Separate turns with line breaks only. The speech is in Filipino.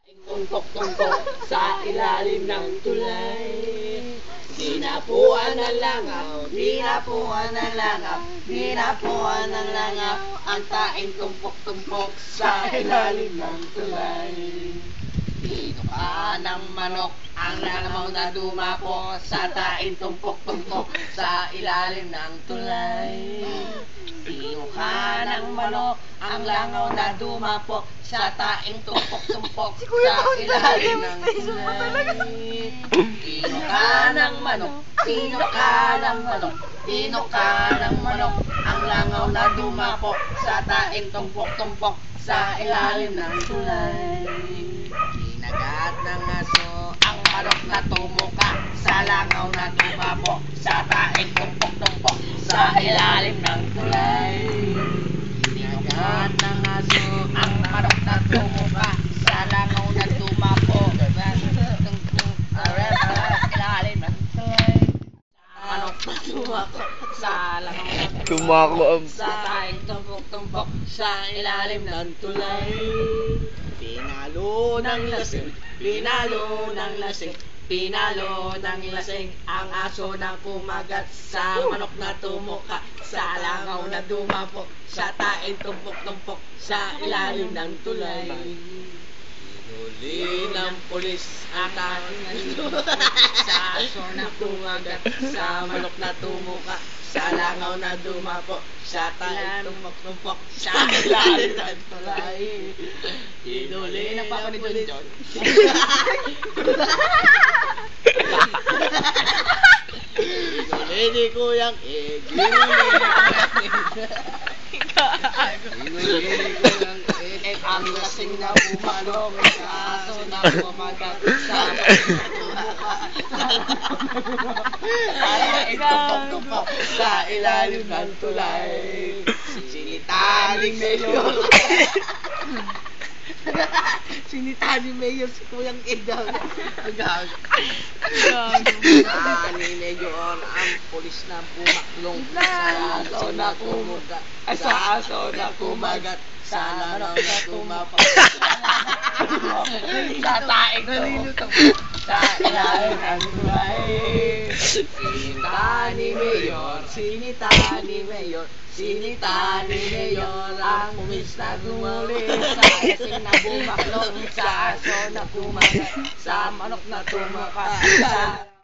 Tumpok-tumpok sa ilalim ng tulay. Dinapuan ng langaw, dinapuan ng langaw, dinapuan ng langaw, ang taing tumpok-tumpok sa ilalim ng tulay. Tinuka ng manok, ang langaw na dumapo sa taing tumpok-tumpok sa ilalim ng tulay. Tinuka ng manok, ang langaw na dumapo sa taing tumpok-tumpok sa ilalim ng tulay. Tinuka ng manok, tinuka ng manok, tinuka ng manok, ang langaw na dumapo sa taing tumpok-tumpok sa ilalim ng tulay. Kinagat ng aso, ang manok na tumuka sa langaw na dumapo sa taing tumpok-tumpok sa ilalim ng tulay. Kinagat ng aso, ang manok na tumuka sa langaw na dumapo sa ilalim ng tulay. Manok na tumako sa langaw na
Tumako
sa taing tumpok-tumpok sa ilalim ng tulay. Pinalo ng lasing, pinalo ng lasing, pinalo ng lasing, ang aso na kumagat sa manok na tumuka sa langaw na dumapo sa taing tumpok-tumpok sa ilalim ng tulay. Hinuli ng pulis ang taing sa aso na kumagat sa manok na tumuka sa langaw na dumapo sa taing tumpok-tumpok sa ilalim ng tulay. Hinuli ng papa ni John John. Hinuli ni Kuyang Ig. Hinuli ni Kuyang Ig. Ang lasing na pumalong sa aso na kumagat sa tumpok-tumpok sa ilalim ng tulay. Sinitaling mayor. Sinitaling mayor si Kuyang Ig. Ni mayor ang pulis na pumaklong sa aso na kumagat sa aso na kumagat sa langaw na tumapak sa taing tumpok sa ilalim ng tulay. Sinita ni mayor, sinita ni mayor, sinita ni mayor ang pulis na gumuli sa asin na bumaklong sa aso na kumagat sa manok na tumakas sa